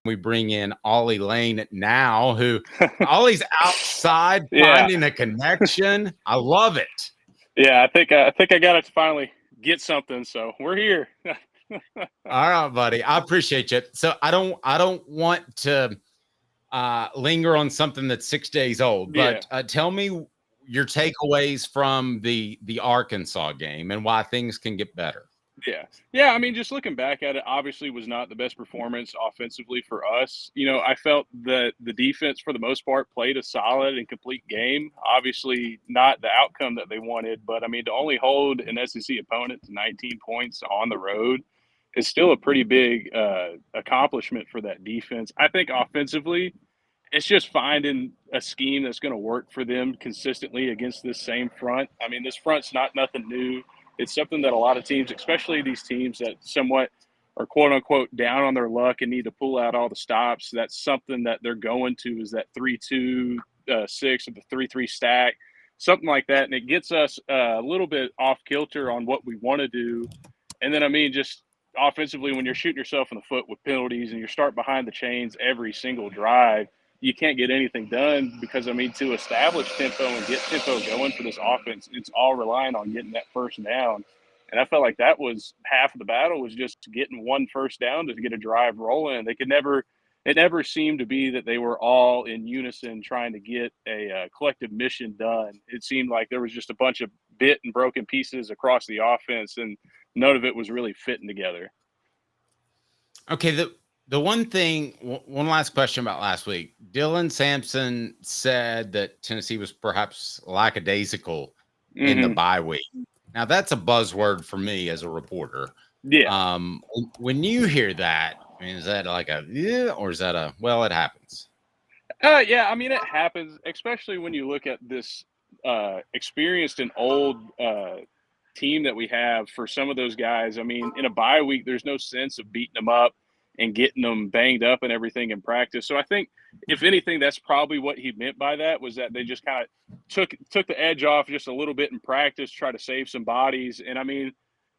we bring in Ollie Lane now, who Ollie's outside Yeah. finding a connection. I love it. Yeah, I think I got to finally get something, so we're here. All right, buddy. I appreciate you. So I don't want to linger on something that's 6 days old, but tell me your takeaways from the Arkansas game and why things can get better. Yeah. I mean, just looking back at it, obviously was not the best performance offensively for us. You know, I felt that the defense, for the most part, played a solid and complete game. Obviously, not the outcome that they wanted, but I mean, to only hold an SEC opponent to 19 points on the road is still a pretty big accomplishment for that defense. I think offensively, it's just finding a scheme that's going to work for them consistently against this same front. I mean, this front's not nothing new. It's something that a lot of teams, especially these teams that somewhat are quote unquote down on their luck and need to pull out all the stops, that's something that they're going to is that 3-2-6 or the 3-3 stack, something like that. And it gets us a little bit off kilter on what we want to do. And then, I mean, just offensively, when you're shooting yourself in the foot with penalties and you start behind the chains every single drive, you can't get anything done because, I mean, to establish tempo and get tempo going for this offense, it's all relying on getting that first down. And I felt like that was half of the battle, was just getting one first down to get a drive rolling. They could never – it never seemed to be that they were all in unison trying to get a collective mission done. It seemed like there was just a bunch of bit and broken pieces across the offense, and none of it was really fitting together. Okay, the one thing, one last question about last week. Dylan Sampson said that Tennessee was perhaps lackadaisical in the bye week. Now, that's a buzzword for me as a reporter. Yeah. When you hear that, I mean, is that like a yeah, or is that a well, it happens? Yeah, I mean, it happens, especially when you look at this experienced and old team that we have for some of those guys. I mean, in a bye week, there's no sense of beating them up and getting them banged up and everything in practice. So I think, if anything, that's probably what he meant by that, was that they just kind of took the edge off just a little bit in practice, try to save some bodies. And I mean,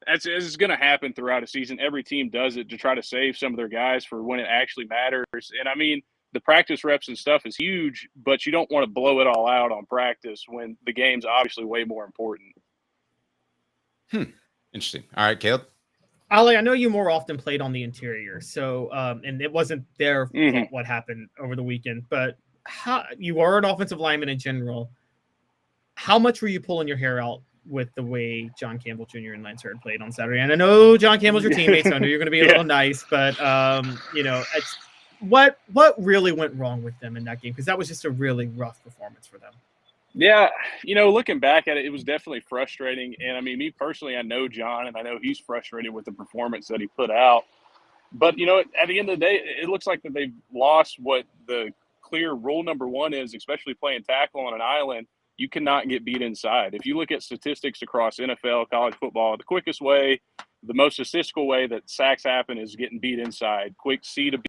it's going to happen throughout a season. Every team does it to try to save some of their guys for when it actually matters. And I mean, the practice reps and stuff is huge, but you don't want to blow it all out on practice when the game's obviously way more important. Interesting. All right, Caleb. Ollie, I know you more often played on the interior, so and it wasn't their fault what happened over the weekend, but you are an offensive lineman in general. How much were you pulling your hair out with the way John Campbell Jr. and Lance Hurd played on Saturday? And I know John Campbell's your teammate, so I know you're going to be a little nice, but you know, it's what really went wrong with them in that game? Because that was just a really rough performance for them. Yeah, you know, looking back at it, it was definitely frustrating. And I mean, me personally, I know John, and I know he's frustrated with the performance that he put out. But, you know, at the end of the day, it looks like that they've lost what the clear rule number one is, especially playing tackle on an island. You cannot get beat inside. If you look at statistics across NFL, college football, the quickest way, the most statistical way that sacks happen is getting beat inside. Quick C to B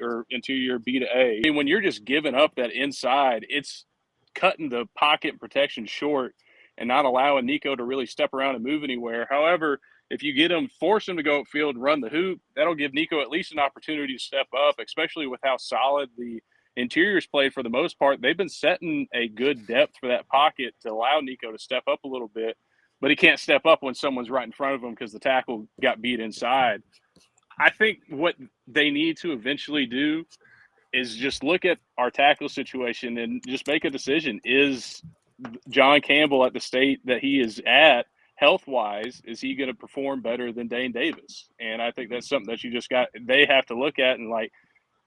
or interior B to A. I mean, when you're just giving up that inside, it's cutting the pocket protection short and not allowing Nico to really step around and move anywhere. However, if you get him, force him to go upfield, run the hoop, that'll give Nico at least an opportunity to step up, especially with how solid the interiors played for the most part. They've been setting a good depth for that pocket to allow Nico to step up a little bit, but he can't step up when someone's right in front of him because the tackle got beat inside. I think what they need to eventually do is just look at our tackle situation and just make a decision. Is John Campbell at the state that he is at health-wise, is he going to perform better than Dane Davis? And I think that's something that they have to look at and, like,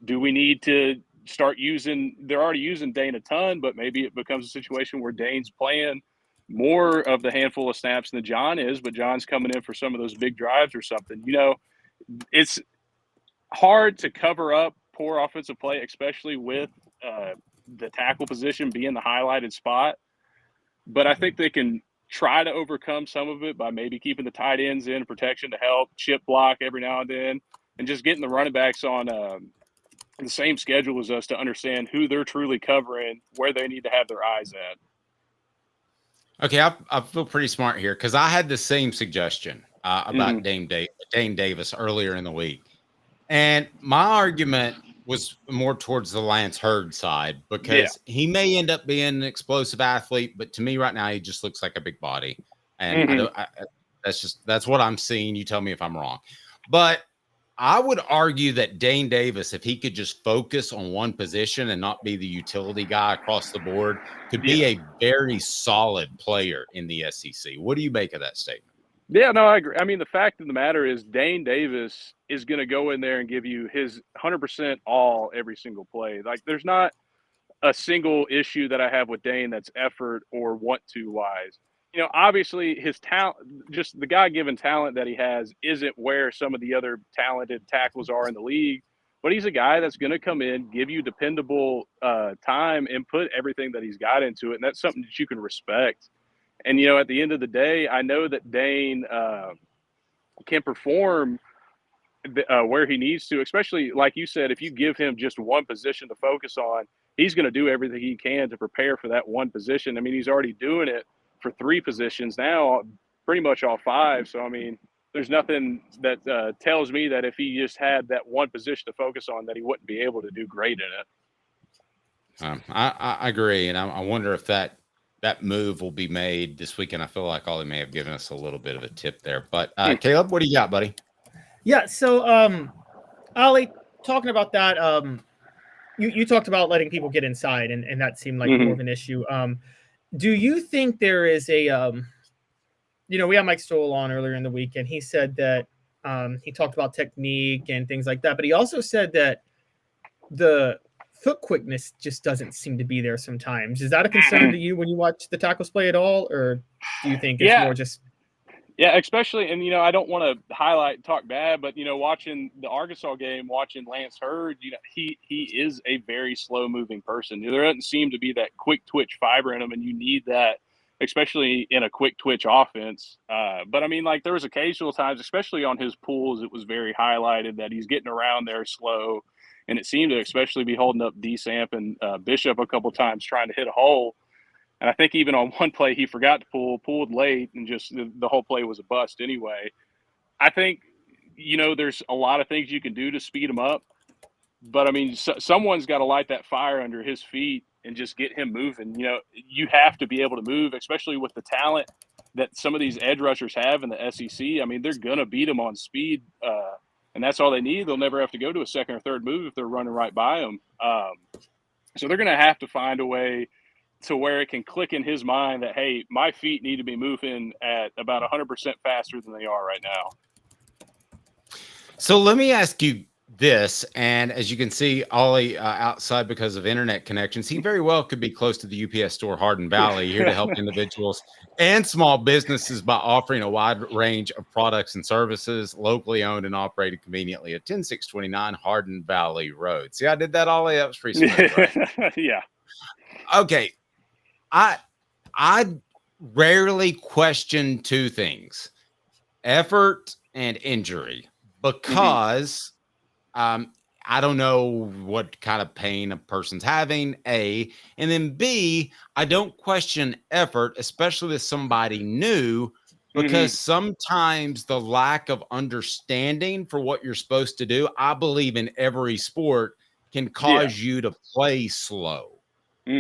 do we need to start using – they're already using Dane a ton, but maybe it becomes a situation where Dane's playing more of the handful of snaps than John is, but John's coming in for some of those big drives or something. You know, it's hard to cover up poor offensive play, especially with the tackle position being the highlighted spot. But I think they can try to overcome some of it by maybe keeping the tight ends in protection to help chip block every now and then, and just getting the running backs on the same schedule as us to understand who they're truly covering, where they need to have their eyes at. Okay, I feel pretty smart here, because I had the same suggestion about Dane Davis earlier in the week. And my argument was more towards the Lance Hurd side because he may end up being an explosive athlete, but to me right now, he just looks like a big body. And that's what I'm seeing. You tell me if I'm wrong. But I would argue that Dane Davis, if he could just focus on one position and not be the utility guy across the board, could be a very solid player in the SEC. What do you make of that statement? Yeah, no, I agree. I mean, the fact of the matter is Dane Davis is going to go in there and give you his 100% all every single play. Like, there's not a single issue that I have with Dane that's effort or want to wise. You know, obviously his talent, just the God-given talent that he has isn't where some of the other talented tackles are in the league, but he's a guy that's going to come in, give you dependable time and put everything that he's got into it. And that's something that you can respect. And, you know, at the end of the day, I know that Dane can perform where he needs to, especially like you said, if you give him just one position to focus on, he's going to do everything he can to prepare for that one position. I mean, he's already doing it for 3 positions now, pretty much all 5. So, I mean, there's nothing that tells me that if he just had that one position to focus on that he wouldn't be able to do great in it. I agree. And I wonder if that move will be made this weekend. I feel like Ollie may have given us a little bit of a tip there. But Caleb, what do you got, buddy? Yeah, so Ollie, talking about that, you talked about letting people get inside, and that seemed like more of an issue. Do you think there is a we had Mike Stoll on earlier in the week, and he said that he talked about technique and things like that, but he also said that the foot quickness just doesn't seem to be there sometimes. Is that a concern to you when you watch the tackles play at all, or do you think it's more just? Yeah, especially, and, I don't want to talk bad, but, watching the Arkansas game, watching Lance Hurd, he is a very slow-moving person. There doesn't seem to be that quick twitch fiber in him, and you need that, especially in a quick twitch offense. But, I mean, like, there was occasional times, especially on his pulls, it was very highlighted that he's getting around there slow, and it seemed to especially be holding up D-Samp and Bishop a couple times trying to hit a hole. And I think even on one play, he forgot to pulled late, and just the whole play was a bust anyway. I think, there's a lot of things you can do to speed him up. But, I mean, someone's got to light that fire under his feet and just get him moving. You have to be able to move, especially with the talent that some of these edge rushers have in the SEC. I mean, they're going to beat him on speed, and that's all they need. They'll never have to go to a second or third move if they're running right by him. So they're going to have to find a way to where it can click in his mind that, hey, my feet need to be moving at about 100% faster than they are right now. So let me ask you this, and as you can see, Ollie outside because of internet connections, he very well could be close to the UPS store Hardin Valley, here to help individuals and small businesses by offering a wide range of products and services, locally owned and operated conveniently at 10629 Hardin Valley Road. See, I did that, Ollie? That was pretty smart, right? Yeah. Okay. I rarely question 2 things: effort and injury, because I don't know what kind of pain a person's having, A, and then B, I don't question effort, especially with somebody new, because sometimes the lack of understanding for what you're supposed to do, I believe in every sport, can cause you to play slow.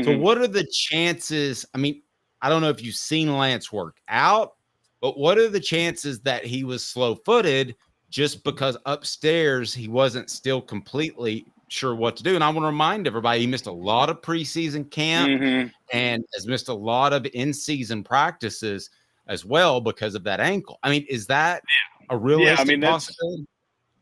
So what are the chances? I mean, I don't know if you've seen Lance work out, but what are the chances that he was slow-footed just because upstairs he wasn't still completely sure what to do? And I want to remind everybody, he missed a lot of preseason camp and has missed a lot of in-season practices as well because of that ankle. I mean, is that a realistic possibility?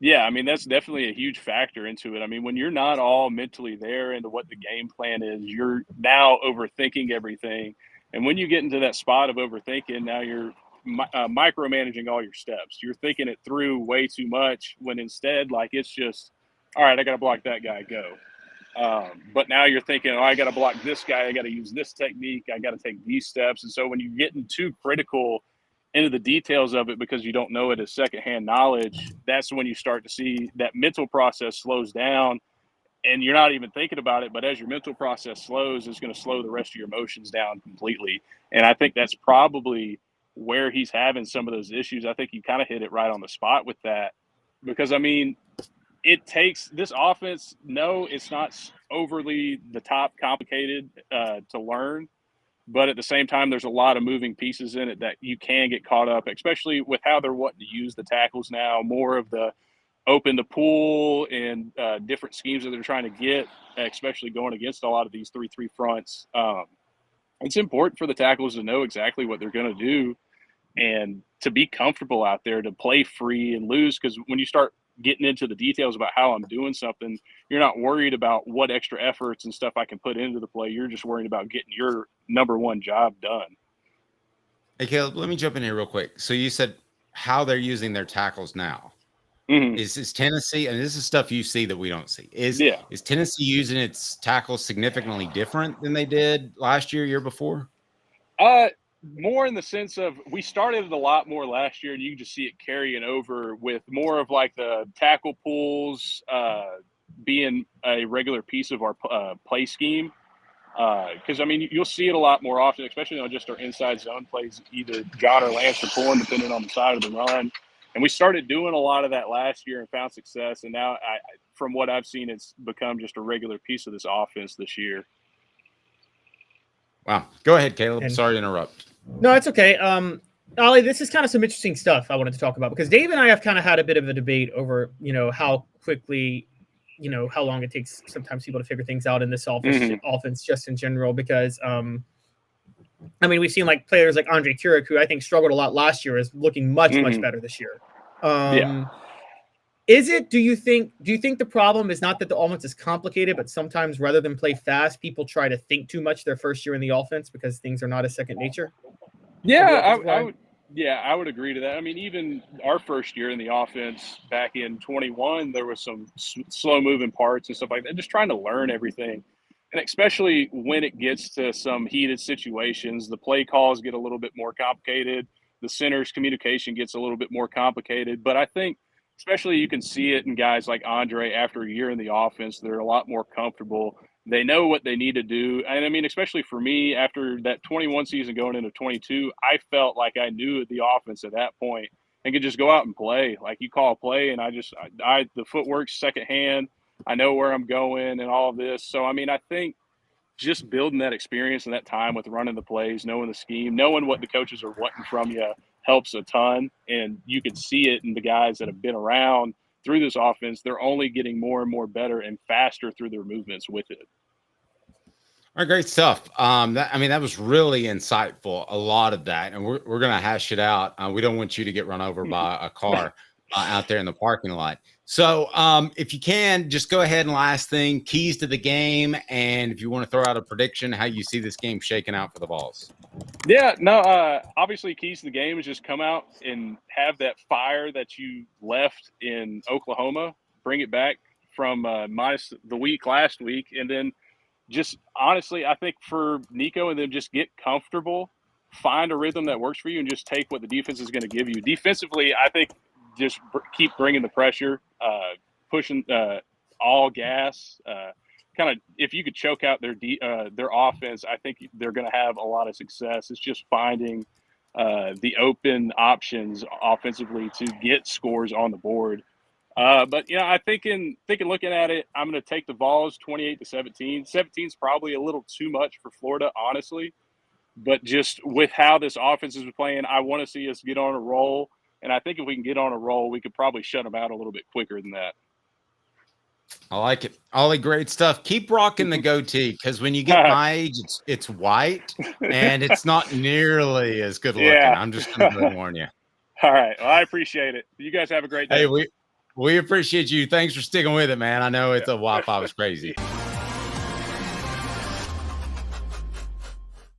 Yeah, I mean, that's definitely a huge factor into it. I mean, when you're not all mentally there into what the game plan is, you're now overthinking everything. And when you get into that spot of overthinking, now you're micromanaging all your steps. You're thinking it through way too much, when instead, like, it's just, all right, I got to block that guy, go. But now you're thinking, oh, I got to block this guy. I got to use this technique. I got to take these steps. And so when you get too critical into the details of it because you don't know it as secondhand knowledge, that's when you start to see that mental process slows down, and you're not even thinking about it. But as your mental process slows, it's going to slow the rest of your emotions down completely. And I think that's probably where he's having some of those issues. I think you kind of hit it right on the spot with that, because, I mean, it takes this offense. No, it's not overly the top complicated to learn, but at the same time, there's a lot of moving pieces in it that you can get caught up, especially with how they're wanting to use the tackles now, more of the open the pool and different schemes that they're trying to get, especially going against a lot of these 3-3 fronts. It's important for the tackles to know exactly what they're going to do and to be comfortable out there, to play free and loose, because when you start getting into the details about how I'm doing something, you're not worried about what extra efforts and stuff I can put into the play. You're just worried about getting your number one job done. Hey, Caleb, let me jump in here real quick. So you said how they're using their tackles now. Mm-hmm. Is Tennessee, and this is stuff you see that we don't see, is Tennessee using its tackles significantly different than they did last year before? More in the sense of, we started it a lot more last year, and you can just see it carrying over with more of like the tackle pulls being a regular piece of our play scheme. Because, I mean, you'll see it a lot more often, especially on just our inside zone plays, either John or Lance are pulling, depending on the side of the run. And we started doing a lot of that last year and found success. And now, from what I've seen, it's become just a regular piece of this offense this year. Wow. Go ahead, Caleb. Sorry to interrupt. No, it's okay. Ollie, this is kind of some interesting stuff I wanted to talk about, because Dave and I have kind of had a bit of a debate over, how quickly, how long it takes sometimes people to figure things out in this offense just in general, because, I mean, we've seen like players like Andre Kurek, who I think struggled a lot last year, is looking much better this year. Do you think the problem is not that the offense is complicated, but sometimes rather than play fast, people try to think too much their first year in the offense because things are not a second nature? Yeah, I would agree to that. I mean, even our first year in the offense back in 21, there was some slow moving parts and stuff like that, just trying to learn everything. And especially when it gets to some heated situations, the play calls get a little bit more complicated. The center's communication gets a little bit more complicated. But I think especially you can see it in guys like Andre after a year in the offense. They're a lot more comfortable. They know what they need to do. And, I mean, especially for me, after that 21 season going into 22, I felt like I knew the offense at that point and could just go out and play. Like, you call a play, and the footwork's secondhand. I know where I'm going and all of this. So, I mean, I think just building that experience and that time with running the plays, knowing the scheme, knowing what the coaches are wanting from you helps a ton. And you can see it in the guys that have been around through this offense. They're only getting more and more better and faster through their movements with it. All right, great stuff. That was really insightful, a lot of that. And we're going to hash it out. We don't want you to get run over by a car out there in the parking lot. So if you can, just go ahead and last thing, keys to the game. And if you want to throw out a prediction, how you see this game shaking out for the Vols. Yeah, no, obviously keys to the game is just come out and have that fire that you left in Oklahoma, bring it back from minus the week last week. And then just honestly, I think for Nico and them, just get comfortable, find a rhythm that works for you, and just take what the defense is going to give you. Defensively, I think just keep bringing the pressure, pushing all gas. Kind of, if you could choke out their offense, I think they're going to have a lot of success. It's just finding the open options offensively to get scores on the board. But I think looking at it, I'm going to take the Vols 28-17. 17 is probably a little too much for Florida, honestly. But just with how this offense is playing, I want to see us get on a roll. And I think if we can get on a roll, we could probably shut them out a little bit quicker than that. I like it. Ollie, great stuff. Keep rocking the goatee, because when you get my age, it's white, and it's not nearly as good looking. Yeah. I'm just going to warn you. All right. Well, I appreciate it. You guys have a great day. Hey, we appreciate you. Thanks for sticking with it, man. I know it's a Wi-Fi was crazy.